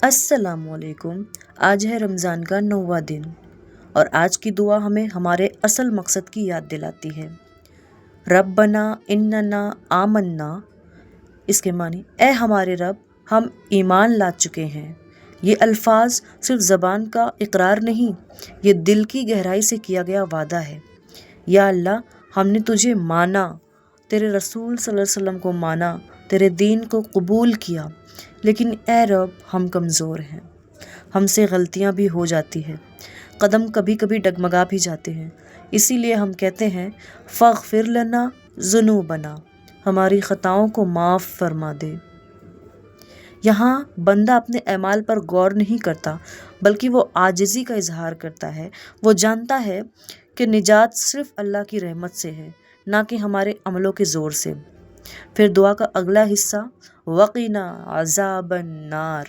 السلام علیکم۔ آج ہے رمضان کا 9واں دن اور آج کی دعا ہمیں ہمارے اصل مقصد کی یاد دلاتی ہے۔ ربنا اننا آمنا، اس کے معنی اے ہمارے رب ہم ایمان لا چکے ہیں۔ یہ الفاظ صرف زبان کا اقرار نہیں، یہ دل کی گہرائی سے کیا گیا وعدہ ہے۔ یا اللہ، ہم نے تجھے مانا، تیرے رسول صلی اللہ علیہ وسلم کو مانا، تیرے دین کو قبول کیا، لیکن اے رب ہم کمزور ہیں، ہم سے غلطیاں بھی ہو جاتی ہیں، قدم کبھی کبھی ڈگمگا بھی جاتے ہیں۔ اسی لیے ہم کہتے ہیں فاغفر لنا ذنوبنا، ہماری خطاؤں کو معاف فرما دے۔ یہاں بندہ اپنے اعمال پر غور نہیں کرتا، بلکہ وہ عاجزی کا اظہار کرتا ہے۔ وہ جانتا ہے کہ نجات صرف اللہ کی رحمت سے ہے، نہ کہ ہمارے عملوں کے زور سے۔ پھر دعا کا اگلا حصہ وقنا عذاب النار،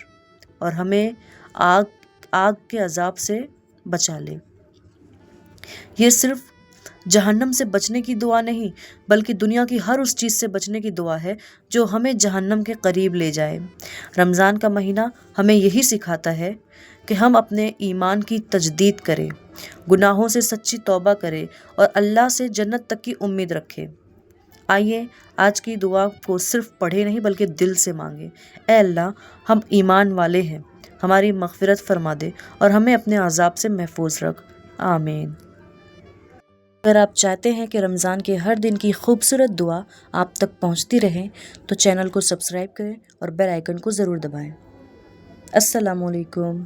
اور ہمیں آگ کے عذاب سے بچا لے۔ یہ صرف جہنم سے بچنے کی دعا نہیں، بلکہ دنیا کی ہر اس چیز سے بچنے کی دعا ہے جو ہمیں جہنم کے قریب لے جائے۔ رمضان کا مہینہ ہمیں یہی سکھاتا ہے کہ ہم اپنے ایمان کی تجدید کریں، گناہوں سے سچی توبہ کریں اور اللہ سے جنت تک کی امید رکھیں۔ آئیے آج کی دعا کو صرف پڑھے نہیں بلکہ دل سے مانگے۔ اے اللہ، ہم ایمان والے ہیں، ہماری مغفرت فرما دے اور ہمیں اپنے عذاب سے محفوظ رکھ۔ آمین۔ اگر آپ چاہتے ہیں کہ رمضان کے ہر دن کی خوبصورت دعا آپ تک پہنچتی رہے تو چینل کو سبسکرائب کریں اور بیل آئیکن کو ضرور دبائیں۔ السلام علیکم۔